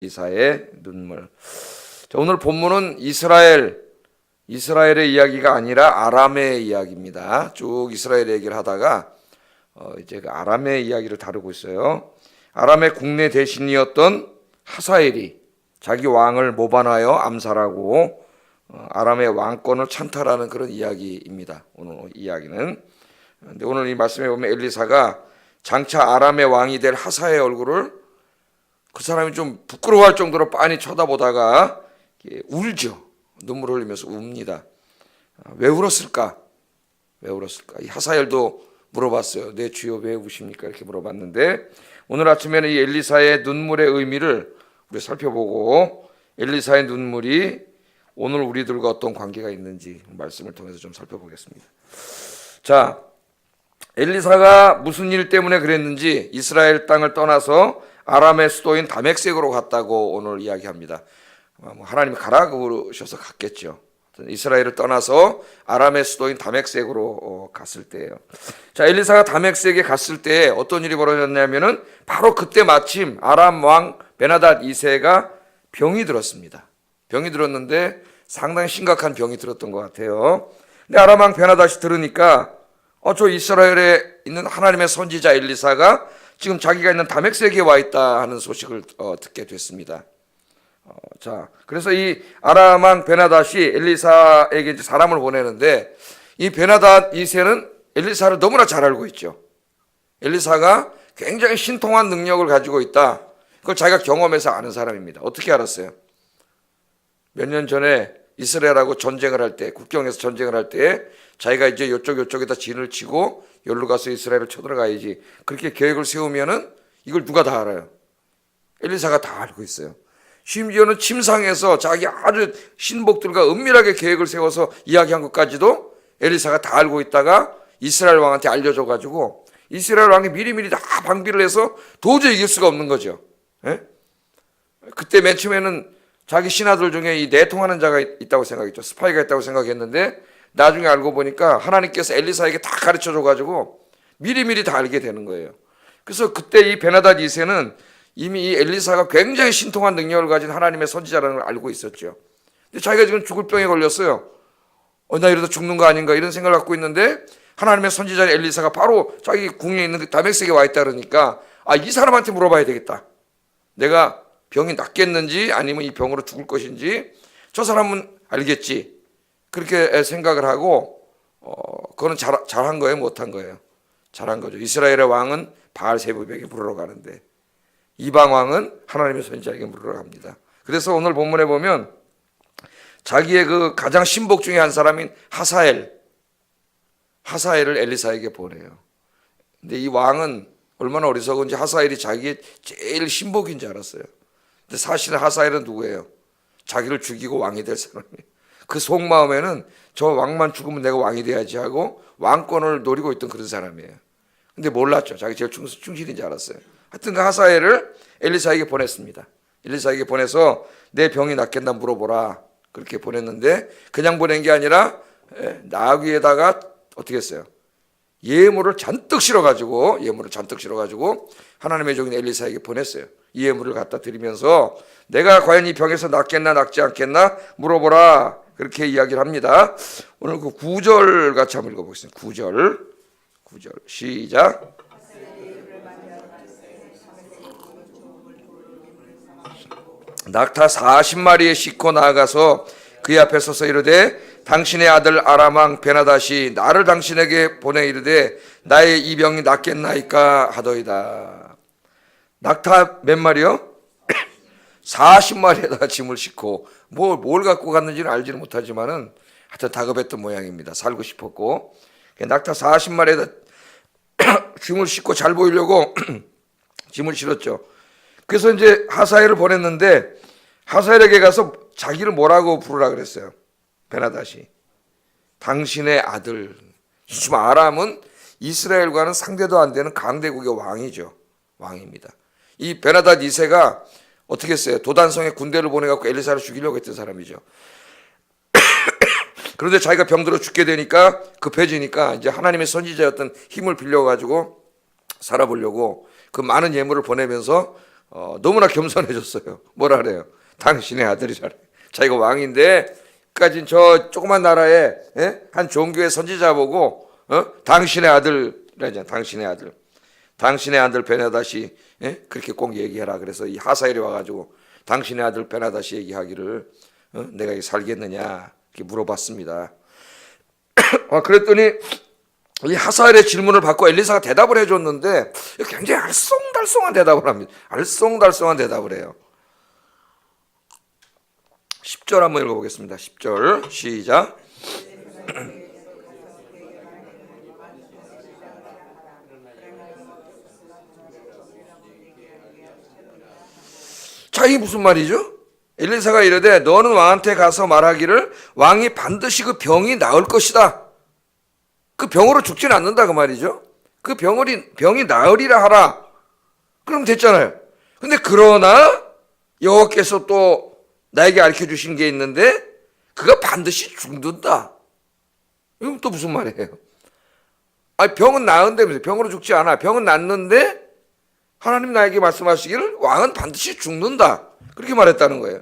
엘리사의 눈물. 자, 오늘 본문은 이스라엘의 이야기가 아니라 아람의 이야기입니다. 쭉 이스라엘 얘기를 하다가 이제 그 아람의 이야기를 다루고 있어요. 아람의 국내 대신이었던 하사엘이 자기 왕을 모반하여 암살하고 아람의 왕권을 찬탈하는 그런 이야기입니다. 오늘 이야기는. 근데 오늘 이 말씀에 보면 엘리사가 장차 아람의 왕이 될 하사의 얼굴을 그 사람이 좀 부끄러워할 정도로 빤히 쳐다보다가 울죠. 눈물을 흘리면서 웁니다. 왜 울었을까? 왜 울었을까? 이 하사엘도 물어봤어요. 내 주여 왜 우십니까? 이렇게 물어봤는데 오늘 아침에는 이 엘리사의 눈물의 의미를 우리 살펴보고 엘리사의 눈물이 오늘 우리들과 어떤 관계가 있는지 말씀을 통해서 좀 살펴보겠습니다. 자, 엘리사가 무슨 일 때문에 그랬는지 이스라엘 땅을 떠나서 아람의 수도인 다메섹으로 갔다고 오늘 이야기합니다. 하나님이 가라 그러셔서 갔겠죠. 이스라엘을 떠나서 아람의 수도인 다메섹으로 갔을 때예요. 자, 엘리사가 다메섹에 갔을 때 어떤 일이 벌어졌냐면은 바로 그때 마침 아람 왕 베나닷 2세가 병이 들었습니다. 병이 들었는데 상당히 심각한 병이 들었던 것 같아요. 근데 아람 왕 베나닷이 들으니까 저 이스라엘에 있는 하나님의 선지자 엘리사가 지금 자기가 있는 다메섹에 와 있다 하는 소식을 듣게 됐습니다. 자, 그래서 이 아람 왕 베나닷이 엘리사에게 이제 사람을 보내는데 이 베나닷 2세는 엘리사를 너무나 잘 알고 있죠. 엘리사가 굉장히 신통한 능력을 가지고 있다. 그걸 자기가 경험해서 아는 사람입니다. 어떻게 알았어요? 몇 년 전에 이스라엘하고 전쟁을 할 때, 국경에서 전쟁을 할 때 자기가 이제 이쪽에다 진을 치고 여기로 가서 이스라엘을 쳐들어가야지. 그렇게 계획을 세우면은 이걸 누가 다 알아요? 엘리사가 다 알고 있어요. 심지어는 침상에서 자기 아주 신복들과 은밀하게 계획을 세워서 이야기한 것까지도 엘리사가 다 알고 있다가 이스라엘 왕한테 알려줘가지고 이스라엘 왕이 미리미리 다 방비를 해서 도저히 이길 수가 없는 거죠. 예? 그때 맨 처음에는 자기 신하들 중에 이 내통하는 자가 있다고 생각했죠. 스파이가 있다고 생각했는데 나중에 알고 보니까 하나님께서 엘리사에게 다 가르쳐줘가지고 미리미리 다 알게 되는 거예요. 그래서 그때 이 베나닷 2세는 이미 이 엘리사가 굉장히 신통한 능력을 가진 하나님의 선지자라는 걸 알고 있었죠. 근데 자기가 지금 죽을 병에 걸렸어요. 나 이러다 죽는 거 아닌가 이런 생각을 갖고 있는데 하나님의 선지자 엘리사가 바로 자기 궁에 있는 다메섹에 와 있다 그러니까 이 사람한테 물어봐야 되겠다. 내가 병이 낫겠는지 아니면 이 병으로 죽을 것인지 저 사람은 알겠지. 그렇게 생각을 하고 그거는 잘한 거예요, 못한 거예요? 잘한 거죠. 이스라엘의 왕은 바알세불에게 물으러 가는데 이방 왕은 하나님의 선지자에게 물으러 갑니다. 그래서 오늘 본문에 보면 자기의 그 가장 신복 중에 한 사람인 하사엘을 엘리사에게 보내요. 근데 이 왕은 얼마나 어리석은지 하사엘이 자기의 제일 신복인 줄 알았어요. 근데 사실은 하사엘은 누구예요? 자기를 죽이고 왕이 될 사람이에요. 그 속마음에는 저 왕만 죽으면 내가 왕이 돼야지 하고 왕권을 노리고 있던 그런 사람이에요. 근데 몰랐죠. 자기 제일 충실인 줄 알았어요. 하여튼 그 하사엘을 엘리사에게 보냈습니다. 엘리사에게 보내서 내 병이 낫겠나 물어보라. 그렇게 보냈는데 그냥 보낸 게 아니라 나귀에다가 어떻게 했어요? 예물을 잔뜩 실어가지고 하나님의 종인 엘리사에게 보냈어요. 이 예물을 갖다 드리면서 내가 과연 이 병에서 낫겠나 낫지 않겠나 물어보라. 그렇게 이야기를 합니다. 오늘 그 9절 같이 한번 읽어보겠습니다. 9절 시작. 낙타 40마리에 싣고 나아가서 그의 앞에 서서 이르되 당신의 아들 아람 왕 베나닷이 나를 당신에게 보내 이르되 나의 이 병이 낫겠나이까 하더이다. 낙타 몇 마리요? 40마리에다가 짐을 싣고 뭘 갖고 갔는지는 알지는 못하지만은 하여튼 다급했던 모양입니다. 살고 싶었고 낙타 40마리에다 짐을 싣고 잘 보이려고 짐을 실었죠. 그래서 이제 하사엘을 보냈는데 하사엘에게 가서 자기를 뭐라고 부르라 그랬어요. 베나닷이 당신의 아들. 지금 아람은 이스라엘과는 상대도 안 되는 강대국의 왕입니다. 이 베나닷 2세가 어떻게 했어요? 도단성에 군대를 보내갖고 엘리사를 죽이려고 했던 사람이죠. 그런데 자기가 병들어 죽게 되니까 급해지니까 이제 하나님의 선지자였던 힘을 빌려가지고 살아보려고 그 많은 예물을 보내면서 너무나 겸손해졌어요. 뭐라 그래요? 당신의 아들이라. 자기가 왕인데 끝까지 저 조그만 나라에 한 종교의 선지자 보고 당신의 아들이라잖아. 당신의 아들. 당신의 아들 베나다시 그렇게 꼭 얘기해라. 그래서 이 하사엘이 와가지고 당신의 아들 베나다시 얘기하기를 내가 여기 살겠느냐 이렇게 물어봤습니다. 그랬더니 이 하사엘의 질문을 받고 엘리사가 대답을 해줬는데 굉장히 알쏭달쏭한 대답을 합니다. 알쏭달쏭한 대답을 해요. 10절 한번 읽어보겠습니다. 10절 시작. 자, 이게 무슨 말이죠? 엘리사가 이르되 너는 왕한테 가서 말하기를 왕이 반드시 그 병이 나을 것이다. 그 병으로 죽지는 않는다 그 말이죠. 그 병이 나으리라 하라. 그럼 됐잖아요. 근데 그러나 여호와께서 또 나에게 가르쳐 주신 게 있는데 그가 반드시 죽는다. 이건 또 무슨 말이에요? 병은 나은다면서 병으로 죽지 않아. 병은 낫는데 하나님 나에게 말씀하시기를 왕은 반드시 죽는다. 그렇게 말했다는 거예요.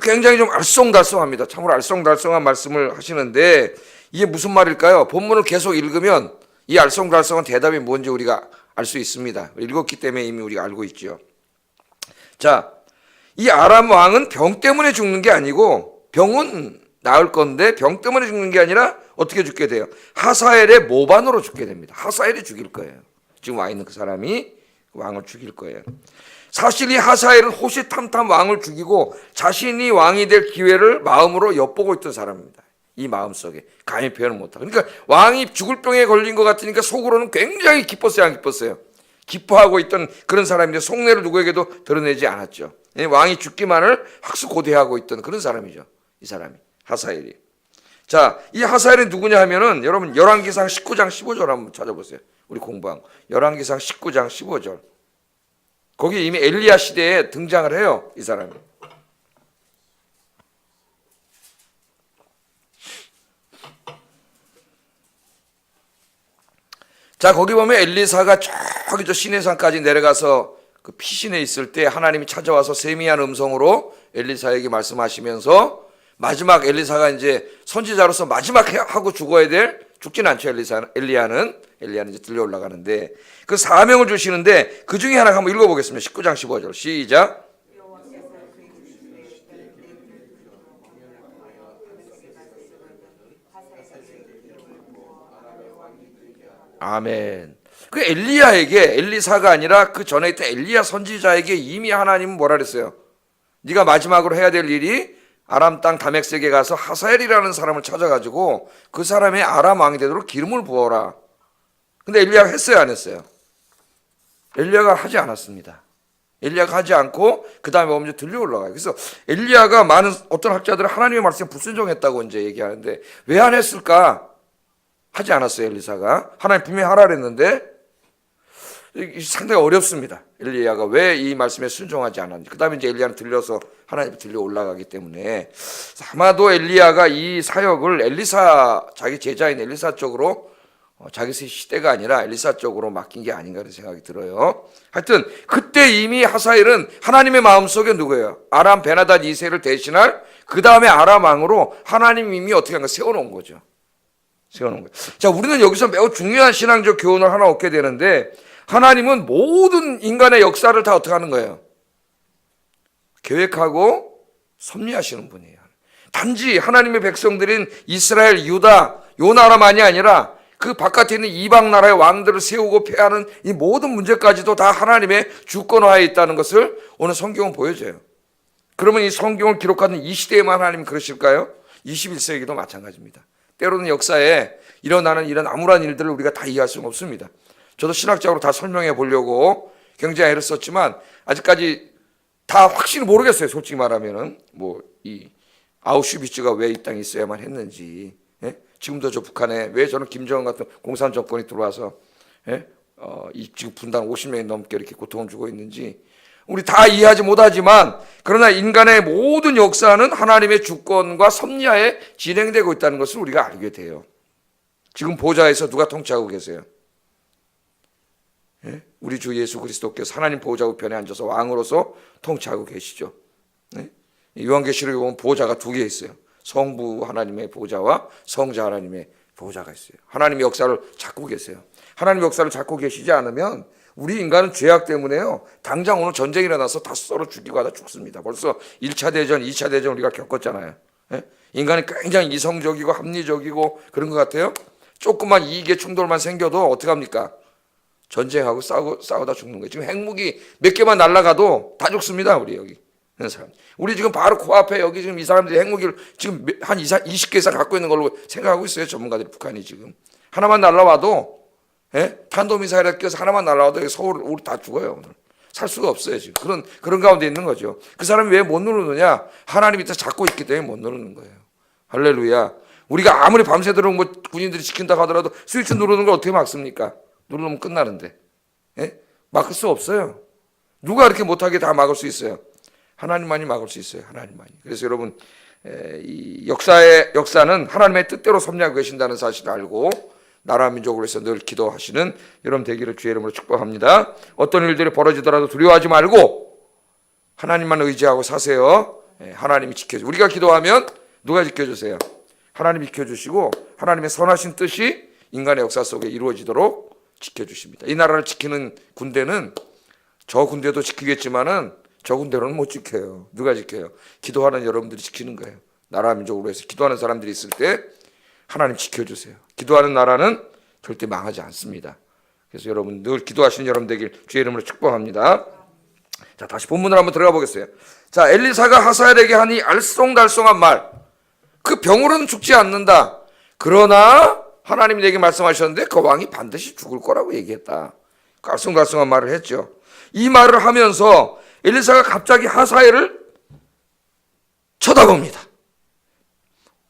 굉장히 좀 알쏭달쏭합니다. 참으로 알쏭달쏭한 말씀을 하시는데 이게 무슨 말일까요? 본문을 계속 읽으면 이 알쏭달쏭한 대답이 뭔지 우리가 알 수 있습니다. 읽었기 때문에 이미 우리가 알고 있죠. 자, 이 아람 왕은 병 때문에 죽는 게 아니고 병은 나을 건데 병 때문에 죽는 게 아니라 어떻게 죽게 돼요? 하사엘의 모반으로 죽게 됩니다. 하사엘이 죽일 거예요. 지금 와 있는 그 사람이 왕을 죽일 거예요. 사실 이 하사엘은 호시탐탐 왕을 죽이고 자신이 왕이 될 기회를 마음으로 엿보고 있던 사람입니다. 이 마음속에 감히 표현을 못하고. 그러니까 왕이 죽을 병에 걸린 것 같으니까 속으로는 굉장히 기뻤어요, 안 기뻤어요? 기뻐하고 있던 그런 사람인데 속내를 누구에게도 드러내지 않았죠. 왕이 죽기만을 학수고대하고 있던 그런 사람이죠. 이 사람이 하사엘이. 자, 이 하사엘이 누구냐 하면은 여러분 열왕기상 19장 15절 한번 찾아보세요. 우리 공부한 열왕기상 19장 15절. 거기 이미 엘리야 시대에 등장을 해요. 이 사람이. 자, 거기 보면 엘리사가 저기 저 시내산까지 내려가서 그 피신에 있을 때 하나님이 찾아와서 세미한 음성으로 엘리사에게 말씀하시면서 마지막 엘리사가 이제 선지자로서 마지막 하고 죽어야 될, 죽지는 않죠. 엘리야는 이제 들려 올라가는데 그 사명을 주시는데 그 중에 하나 한번 읽어보겠습니다. 19장 15절 시작. 아멘. 그 엘리야에게, 엘리사가 아니라 그 전에 있던 엘리야 선지자에게 이미 하나님은 뭐라 그랬어요? 네가 마지막으로 해야 될 일이 아람 땅 다메섹에 가서 하사엘이라는 사람을 찾아가지고 그 사람의 아람 왕이 되도록 기름을 부어라. 근데 엘리야가 했어요, 안 했어요? 엘리야가 하지 않았습니다. 엘리야가 하지 않고 그 다음에 보면 들려 올라가요. 그래서 엘리야가 많은 어떤 학자들은 하나님의 말씀에 불순종했다고 이제 얘기하는데 왜 안 했을까? 하지 않았어요, 엘리사가. 하나님 분명히 하라 그랬는데 상당히 어렵습니다. 엘리야가 왜 이 말씀에 순종하지 않았는지. 그 다음에 이제 엘리야는 들려서 하나님 들려 올라가기 때문에 아마도 엘리야가 이 사역을 엘리사, 자기 제자인 엘리사 쪽으로 자기 시대가 아니라 엘리사 쪽으로 맡긴 게 아닌가 그런 생각이 들어요. 하여튼 그때 이미 하사엘은 하나님의 마음속에 누구예요? 아람 베나닷 2세를 대신할 그 다음에 아람 왕으로 하나님 이미 어떻게 한가 세워놓은 거죠. 세워놓은 거예요. 자, 우리는 여기서 매우 중요한 신앙적 교훈을 하나 얻게 되는데 하나님은 모든 인간의 역사를 다 어떻게 하는 거예요? 계획하고 섭리하시는 분이에요. 단지 하나님의 백성들인 이스라엘, 유다, 요 나라만이 아니라 그 바깥에 있는 이방 나라의 왕들을 세우고 폐하는 이 모든 문제까지도 다 하나님의 주권하에 있다는 것을 오늘 성경은 보여줘요. 그러면 이 성경을 기록하는 이 시대에만 하나님은 그러실까요? 21세기도 마찬가지입니다. 때로는 역사에 일어나는 이런 암울한 일들을 우리가 다 이해할 수는 없습니다. 저도 신학적으로 다 설명해 보려고 굉장히 애를 썼지만 아직까지 다 확실히 모르겠어요. 솔직히 말하면은 뭐 이 아우슈비츠가 왜 이 땅에 있어야만 했는지, 지금도 저 북한에 왜 저는 김정은 같은 공산 정권이 들어와서 이 지금 분당 50명이 넘게 이렇게 고통을 주고 있는지 우리 다 이해하지 못하지만 그러나 인간의 모든 역사는 하나님의 주권과 섭리하에 진행되고 있다는 것을 우리가 알게 돼요. 지금 보좌에서 누가 통치하고 계세요? 우리 주 예수 그리스도께서 하나님 보호자 우편에 앉아서 왕으로서 통치하고 계시죠. 네? 요한계시록에 보면 보호자가 두 개 있어요. 성부 하나님의 보호자와 성자 하나님의 보호자가 있어요. 하나님의 역사를 잡고 계세요. 하나님의 역사를 잡고 계시지 않으면 우리 인간은 죄악 때문에요. 당장 오늘 전쟁이 일어나서 다 서로 죽이고 하다 죽습니다. 벌써 1차 대전, 2차 대전 우리가 겪었잖아요. 예? 인간이 굉장히 이성적이고 합리적이고 그런 것 같아요. 조금만 이익의 충돌만 생겨도 어떻게 합니까? 전쟁하고 싸우다 죽는 거예요. 지금 핵무기 몇 개만 날아가도 다 죽습니다. 우리 여기 있는 사람. 우리 지금 바로 코앞에 여기 지금 이 사람들이 핵무기를 지금 한 20개 이상 갖고 있는 걸로 생각하고 있어요. 전문가들이. 북한이 지금 하나만 날아와도, 예? 탄도미사일에 껴서 하나만 날아와도 서울 우리 다 죽어요. 오늘. 살 수가 없어요. 지금 그런 가운데 있는 거죠. 그 사람이 왜 못 누르느냐? 하나님 밑에 잡고 있기 때문에 못 누르는 거예요. 할렐루야. 우리가 아무리 밤새도록 뭐 군인들이 지킨다고 하더라도 스위치 누르는 걸 어떻게 막습니까? 누르면 끝나는데, 예? 막을 수 없어요. 누가 이렇게 못하게 다 막을 수 있어요? 하나님만이 막을 수 있어요. 하나님만이. 그래서 여러분, 이 역사는 하나님의 뜻대로 섭리하고 계신다는 사실을 알고 나라 민족으로 해서 늘 기도하시는 여러분 되기를 주의 이름으로 축복합니다. 어떤 일들이 벌어지더라도 두려워하지 말고 하나님만 의지하고 사세요. 하나님이 지켜주세요. 우리가 기도하면 누가 지켜주세요? 하나님이 지켜주시고 하나님의 선하신 뜻이 인간의 역사 속에 이루어지도록 지켜주십니다. 이 나라를 지키는 군대는 저 군대도 지키겠지만은 저 군대로는 못 지켜요. 누가 지켜요? 기도하는 여러분들이 지키는 거예요. 나라 민족으로 해서 기도하는 사람들이 있을 때 하나님 지켜주세요. 기도하는 나라는 절대 망하지 않습니다. 그래서 여러분 늘 기도하시는 여러분 되길 주의 이름으로 축복합니다. 자, 다시 본문으로 한번 들어가 보겠어요. 자, 엘리사가 하사엘에게 하니 알쏭달쏭한 말. 그 병으로는 죽지 않는다. 그러나 하나님이 내게 말씀하셨는데 그 왕이 반드시 죽을 거라고 얘기했다. 알쏭달쏭한 말을 했죠. 이 말을 하면서 엘리사가 갑자기 하사엘을 쳐다봅니다.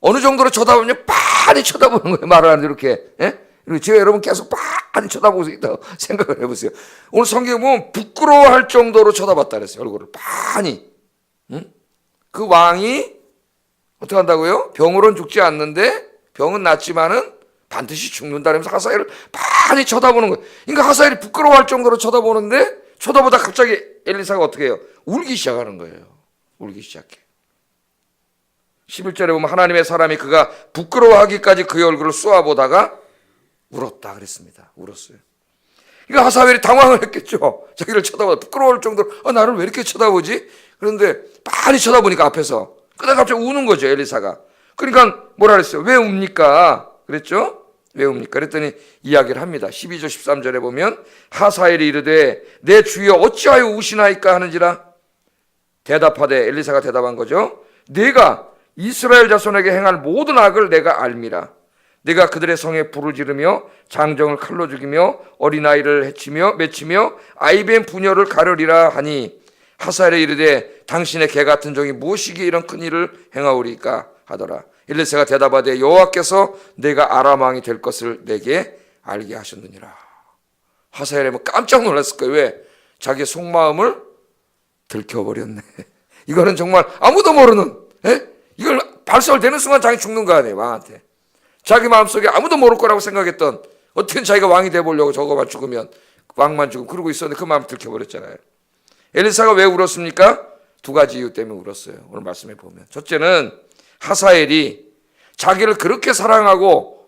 어느 정도로 쳐다보면 빤히 쳐다보는 거예요. 말을 하는데 이렇게. 예? 그리고 제가 여러분 계속 빤히 쳐다보고 있다고 생각을 해보세요. 오늘 성경에 보면 부끄러워할 정도로 쳐다봤다 그랬어요. 얼굴을 빤히. 응? 그 왕이 어떻게 한다고요? 병으로는 죽지 않는데 병은 낫지만은 반드시 죽는다 그러면서 하사엘을 빤히 쳐다보는 거예요. 그러니까 하사엘이 부끄러워할 정도로 쳐다보는데 쳐다보다 갑자기 엘리사가 어떻게 해요? 울기 시작하는 거예요. 울기 시작해. 11절에 보면 하나님의 사람이 그가 부끄러워하기까지 그의 얼굴을 쏘아보다가 울었다 그랬습니다. 울었어요. 그러니까 하사엘이 당황을 했겠죠. 자기를 쳐다보다 부끄러워할 정도로 나를 왜 이렇게 쳐다보지? 그런데 빤히 쳐다보니까 앞에서 그다가 갑자기 우는 거죠. 엘리사가. 그러니까 뭐라 그랬어요? 왜 웁니까? 그랬죠? 왜 웁니까? 그랬더니 이야기를 합니다. 12절 13절에 보면 하사엘이 이르되 내 주여 어찌하여 우시나이까 하는지라. 대답하되 엘리사가 대답한 거죠. 내가 이스라엘 자손에게 행할 모든 악을 내가 알미라. 내가 그들의 성에 불을 지르며 장정을 칼로 죽이며 어린아이를 해치며 맺히며 아이벤 부녀를 가르리라 하니 하사엘에 이르되 당신의 개 같은 종이 무엇이기에 이런 큰 일을 행하오리까 하더라. 엘리사가 대답하되 여호와께서 내가 아람 왕이 될 것을 내게 알게 하셨느니라. 하사엘이 깜짝 놀랐을 거예요. 왜? 자기의 속마음을 들켜버렸네. 이거는 정말 아무도 모르는, 이걸 발설되는 순간 자기 죽는 거 아니에요. 왕한테. 자기 마음속에 아무도 모를 거라고 생각했던, 어떻게든 자기가 왕이 돼보려고 저거만 죽으면, 왕만 죽으면 그러고 있었는데 그 마음을 들켜버렸잖아요. 엘리사가 왜 울었습니까? 두 가지 이유 때문에 울었어요. 오늘 말씀해 보면. 첫째는 하사엘이 자기를 그렇게 사랑하고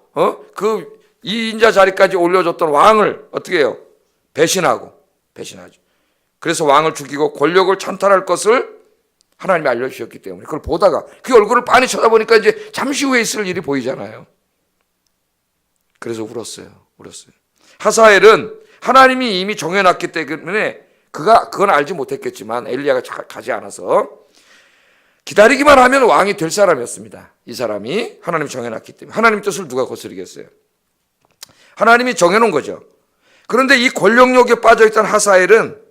이 인자 자리까지 올려줬던 왕을 어떻게 해요? 배신하죠. 그래서 왕을 죽이고 권력을 찬탈할 것을 하나님이 알려주셨기 때문에 그걸 보다가 그 얼굴을 빤히 쳐다보니까 이제 잠시 후에 있을 일이 보이잖아요. 그래서 울었어요. 하사엘은 하나님이 이미 정해놨기 때문에 그건 알지 못했겠지만 엘리야가 가지 않아서 기다리기만 하면 왕이 될 사람이었습니다. 이 사람이 하나님이 정해놨기 때문에. 하나님 뜻을 누가 거스르겠어요? 하나님이 정해놓은 거죠. 그런데 이 권력욕에 빠져있던 하사엘은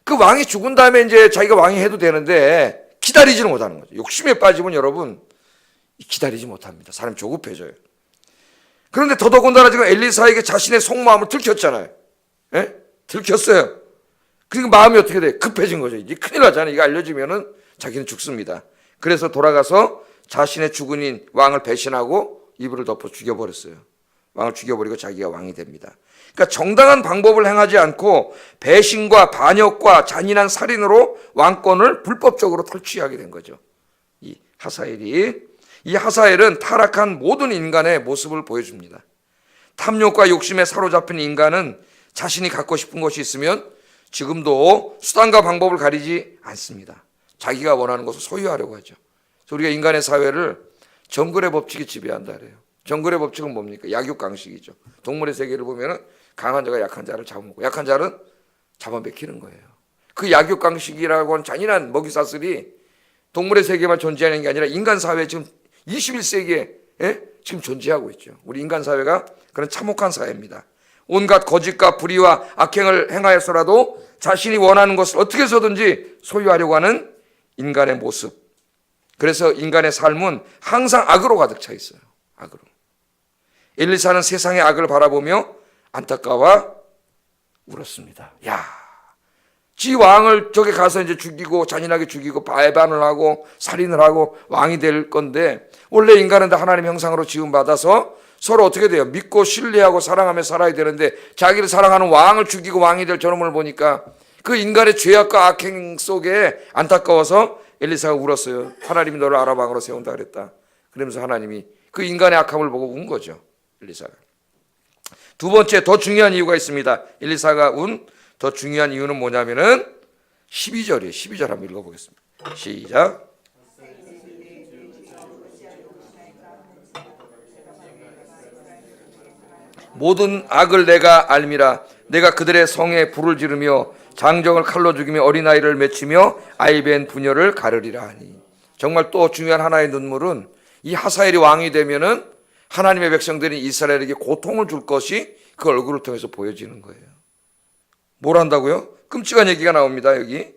그 왕이 죽은 다음에 이제 자기가 왕이 해도 되는데 기다리지는 못하는 거죠. 욕심에 빠지면 여러분 기다리지 못합니다. 사람이 조급해져요. 그런데 더더군다나 지금 엘리사에게 자신의 속마음을 들켰잖아요. 들켰어요. 그러니까 마음이 어떻게 돼? 급해진 거죠. 이제 큰일 나잖아요. 이거 알려지면은 자기는 죽습니다. 그래서 돌아가서 자신의 주군인 왕을 배신하고 이불을 덮어 죽여버렸어요. 왕을 죽여버리고 자기가 왕이 됩니다. 그러니까 정당한 방법을 행하지 않고 배신과 반역과 잔인한 살인으로 왕권을 불법적으로 탈취하게 된 거죠. 이 하사엘은 타락한 모든 인간의 모습을 보여줍니다. 탐욕과 욕심에 사로잡힌 인간은 자신이 갖고 싶은 것이 있으면 지금도 수단과 방법을 가리지 않습니다. 자기가 원하는 것을 소유하려고 하죠. 그래서 우리가 인간의 사회를 정글의 법칙이 지배한다 그래요. 정글의 법칙은 뭡니까? 약육강식이죠. 동물의 세계를 보면은 강한 자가 약한 자를 잡아먹고 약한 자는 잡아먹히는 거예요. 그 약육강식이라고 하는 잔인한 먹이사슬이 동물의 세계만 존재하는 게 아니라 인간 사회에 지금 21세기에 지금 존재하고 있죠. 우리 인간 사회가 그런 참혹한 사회입니다. 온갖 거짓과 불의와 악행을 행하여서라도 자신이 원하는 것을 어떻게 해서든지 소유하려고 하는 인간의 모습. 그래서 인간의 삶은 항상 악으로 가득 차 있어요. 악으로. 엘리사는 세상의 악을 바라보며 안타까워 울었습니다. 지 왕을 저기 가서 이제 죽이고 잔인하게 죽이고 배반을 하고 살인을 하고 왕이 될 건데, 원래 인간은 다 하나님 형상으로 지음받아서 서로 어떻게 돼요? 믿고 신뢰하고 사랑하며 살아야 되는데 자기를 사랑하는 왕을 죽이고 왕이 될 저놈을 보니까 그 인간의 죄악과 악행 속에 안타까워서 엘리사가 울었어요. 하나님이 너를 아람 왕으로 세운다 그랬다. 그러면서 하나님이 그 인간의 악함을 보고 운 거죠. 엘리사가. 두 번째 더 중요한 이유가 있습니다. 엘리사가 운 더 중요한 이유는 뭐냐면은 12절이에요. 12절 한번 읽어보겠습니다. 시작. 모든 악을 내가 알미라. 내가 그들의 성에 불을 지르며 장정을 칼로 죽이며 어린아이를 맺히며 아이벤 부녀를 가르리라 하니. 정말 또 중요한 하나의 눈물은 이 하사엘이 왕이 되면은 하나님의 백성들이 이스라엘에게 고통을 줄 것이 그 얼굴을 통해서 보여지는 거예요. 뭘 한다고요? 끔찍한 얘기가 나옵니다. 여기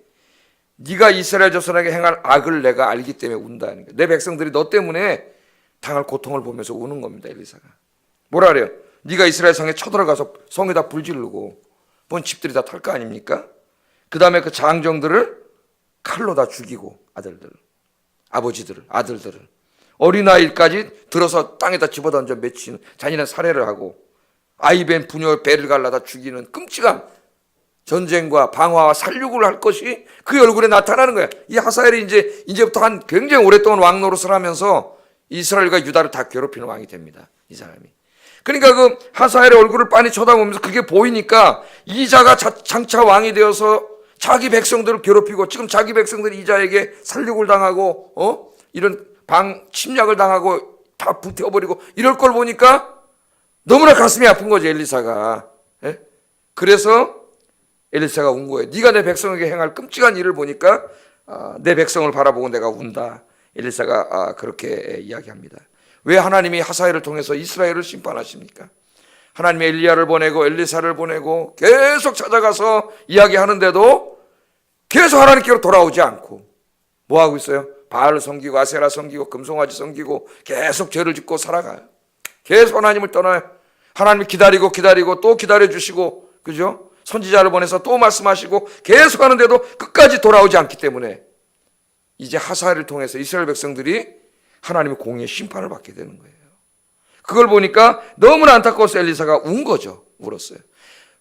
네가 이스라엘 자손에게 행할 악을 내가 알기 때문에 운다는 거예요. 내 백성들이 너 때문에 당할 고통을 보면서 우는 겁니다. 엘리사가 뭐라 그래요? 네가 이스라엘 성에 쳐들어가서 성에다 불 지르고 뭔 집들이 다 탈 거 아닙니까? 그 다음에 그 장정들을 칼로 다 죽이고 아들들, 아버지들을, 아들들을, 어린아이까지 들어서 땅에다 집어던져 맺히는 잔인한 살해를 하고 아이벤 부녀 배를 갈라다 죽이는 끔찍한 전쟁과 방화와 살육을 할 것이 그 얼굴에 나타나는 거야. 이 하사엘이 이제부터 한 굉장히 오랫동안 왕 노릇을 하면서 이스라엘과 유다를 다 괴롭히는 왕이 됩니다. 이 사람이. 그러니까 그 하사엘의 얼굴을 빤히 쳐다보면서 그게 보이니까 이자가 장차 왕이 되어서 자기 백성들을 괴롭히고 지금 자기 백성들이 이자에게 살육을 당하고 이런 침략을 당하고 다 불태워버리고 이럴 걸 보니까 너무나 가슴이 아픈 거죠. 엘리사가. 그래서 엘리사가 운 거예요. 네가 내 백성에게 행할 끔찍한 일을 보니까 내 백성을 바라보고 내가 운다. 엘리사가 그렇게 이야기합니다. 왜 하나님이 하사엘을 통해서 이스라엘을 심판하십니까? 하나님이 엘리야를 보내고 엘리사를 보내고 계속 찾아가서 이야기하는데도 계속 하나님께로 돌아오지 않고 뭐 하고 있어요? 바알을 섬기고 아세라 섬기고 금송아지 섬기고 계속 죄를 짓고 살아가요. 계속 하나님을 떠나요. 하나님이 기다리고 또 기다려주시고, 그죠? 선지자를 보내서 또 말씀하시고 계속 하는데도 끝까지 돌아오지 않기 때문에 이제 하사엘을 통해서 이스라엘 백성들이 하나님의 공의의 심판을 받게 되는 거예요. 그걸 보니까 너무나 안타까워서 엘리사가 운 거죠. 울었어요.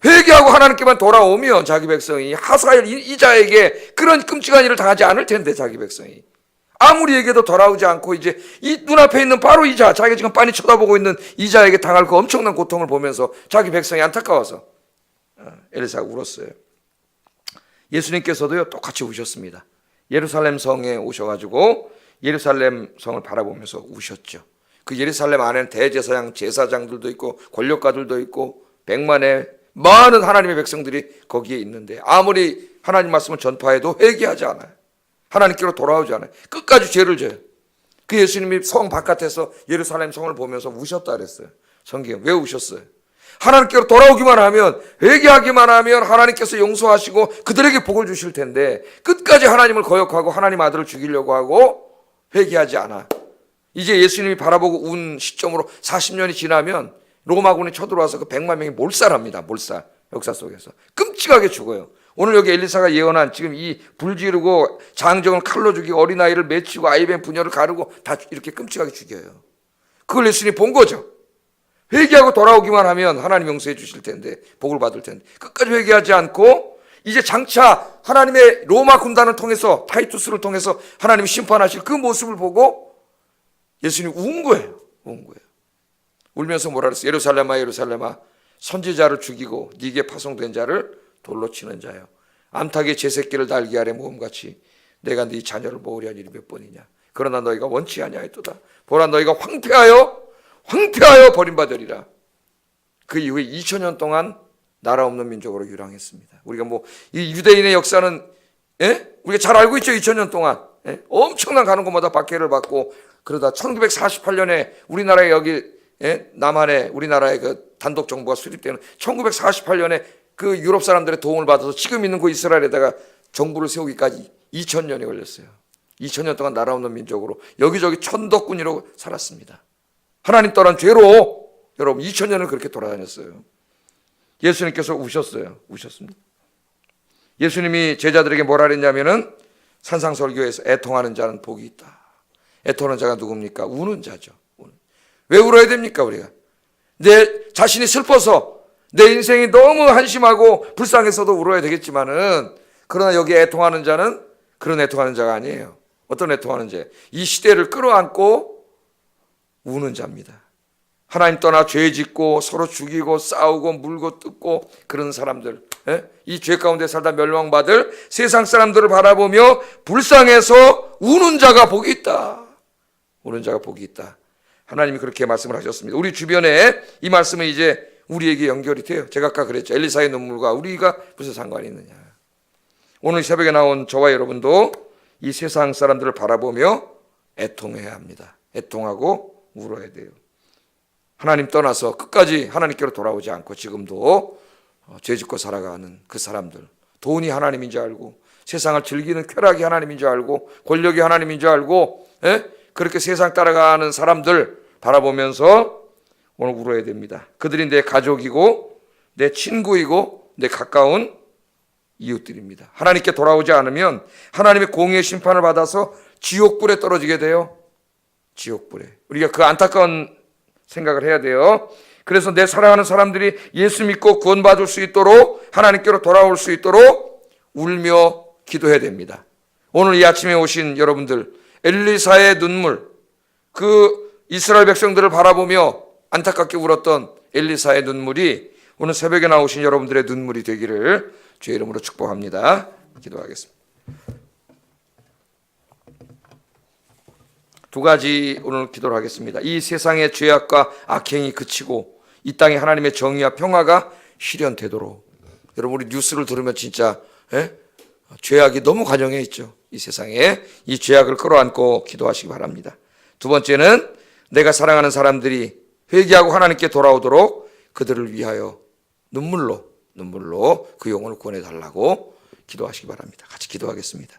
회개하고 하나님께만 돌아오면 자기 백성이 하사엘 이자에게 그런 끔찍한 일을 당하지 않을 텐데, 자기 백성이 아무리 얘기해도 돌아오지 않고 이제 이 눈앞에 있는 바로 이자, 자기가 지금 빤히 쳐다보고 있는 이자에게 당할 그 엄청난 고통을 보면서 자기 백성이 안타까워서 엘리사가 울었어요. 예수님께서도요 똑같이 우셨습니다. 예루살렘 성에 오셔가지고 예루살렘 성을 바라보면서 우셨죠. 그 예루살렘 안에는 대제사장, 제사장들도 있고 권력가들도 있고 백만의 많은 하나님의 백성들이 거기에 있는데 아무리 하나님 말씀을 전파해도 회개하지 않아요. 하나님께로 돌아오지 않아요. 끝까지 죄를 져요. 그 예수님이 성 바깥에서 예루살렘 성을 보면서 우셨다 그랬어요. 성경에 왜 우셨어요? 하나님께로 돌아오기만 하면, 회개하기만 하면 하나님께서 용서하시고 그들에게 복을 주실 텐데 끝까지 하나님을 거역하고 하나님 아들을 죽이려고 하고 회개하지 않아. 이제 예수님이 바라보고 운 시점으로 40년이 지나면 로마군이 쳐들어와서 그 100만 명이 몰살합니다. 몰살. 역사 속에서 끔찍하게 죽어요. 오늘 여기 엘리사가 예언한 지금 이 불지르고 장정을 칼로 죽이고 어린아이를 맺히고 아이벤 부녀를 가르고 다 이렇게 끔찍하게 죽여요. 그걸 예수님이 본 거죠. 회개하고 돌아오기만 하면 하나님 용서해 주실 텐데, 복을 받을 텐데, 끝까지 회개하지 않고 이제 장차 하나님의 로마 군단을 통해서, 타이투스를 통해서 하나님이 심판하실 그 모습을 보고 예수님이 운 거예요. 운 거예요. 울면서 뭐라 그랬어요? 예루살렘아 예루살렘아, 선지자를 죽이고 네게 파송된 자를 돌로 치는 자요, 암탉이 제 새끼를 달기 아래 모음같이 내가 네 자녀를 모으려 한 일이 몇 번이냐. 그러나 너희가 원치 아니하였도다. 보라, 너희가 황폐하여 버림받으리라. 그 이후에 2000년 동안 나라 없는 민족으로 유랑했습니다. 우리가 이 유대인의 역사는 우리가 잘 알고 있죠. 2000년 동안 엄청난 가는 곳마다 박해를 받고, 그러다 1948년에 우리나라에 여기 남한에 우리나라의 그 단독 정부가 수립되는 1948년에 그 유럽 사람들의 도움을 받아서 지금 있는 그 이스라엘에다가 정부를 세우기까지 2000년이 걸렸어요. 2000년 동안 나라 없는 민족으로 여기저기 천덕군이로 살았습니다. 하나님 떠난 죄로 여러분 2000년을 그렇게 돌아다녔어요. 예수님께서 우셨습니다. 예수님이 제자들에게 뭐라 그랬냐면은, 산상설교에서 애통하는 자는 복이 있다. 애통하는 자가 누굽니까? 우는 자죠. 왜 울어야 됩니까? 우리가 내 자신이 슬퍼서 내 인생이 너무 한심하고 불쌍해서도 울어야 되겠지만은, 그러나 여기 애통하는 자는 그런 애통하는 자가 아니에요. 어떤 애통하는 자? 이 시대를 끌어안고 우는 자입니다. 하나님 떠나 죄 짓고 서로 죽이고 싸우고 물고 뜯고 그런 사람들, 이 죄 가운데 살다 멸망받을 세상 사람들을 바라보며 불쌍해서 우는 자가 복이 있다. 우는 자가 복이 있다. 하나님이 그렇게 말씀을 하셨습니다. 우리 주변에 이 말씀은 이제 우리에게 연결이 돼요. 제가 아까 그랬죠. 엘리사의 눈물과 우리가 무슨 상관이 있느냐. 오늘 새벽에 나온 저와 여러분도 이 세상 사람들을 바라보며 애통해야 합니다. 애통하고 울어야 돼요. 하나님 떠나서 끝까지 하나님께로 돌아오지 않고 지금도 죄짓고 살아가는 그 사람들, 돈이 하나님인 줄 알고 세상을 즐기는 쾌락이 하나님인 줄 알고 권력이 하나님인 줄 알고 그렇게 세상 따라가는 사람들 바라보면서 오늘 울어야 됩니다. 그들이 내 가족이고 내 친구이고 내 가까운 이웃들입니다. 하나님께 돌아오지 않으면 하나님의 공의의 심판을 받아서 지옥불에 떨어지게 돼요. 지옥불에. 우리가 그 안타까운 생각을 해야 돼요. 그래서 내 사랑하는 사람들이 예수 믿고 구원받을 수 있도록, 하나님께로 돌아올 수 있도록 울며 기도해야 됩니다. 오늘 이 아침에 오신 여러분들, 엘리사의 눈물, 그 이스라엘 백성들을 바라보며 안타깝게 울었던 엘리사의 눈물이 오늘 새벽에 나오신 여러분들의 눈물이 되기를 주의 이름으로 축복합니다. 기도하겠습니다. 두 가지 오늘 기도를 하겠습니다. 이 세상의 죄악과 악행이 그치고 이 땅에 하나님의 정의와 평화가 실현되도록. 여러분, 우리 뉴스를 들으면 진짜 죄악이 너무 관영해 있죠. 이 세상에 이 죄악을 끌어안고 기도하시기 바랍니다. 두 번째는 내가 사랑하는 사람들이 회개하고 하나님께 돌아오도록 그들을 위하여 눈물로 그 영혼을 구원해 달라고 기도하시기 바랍니다. 같이 기도하겠습니다.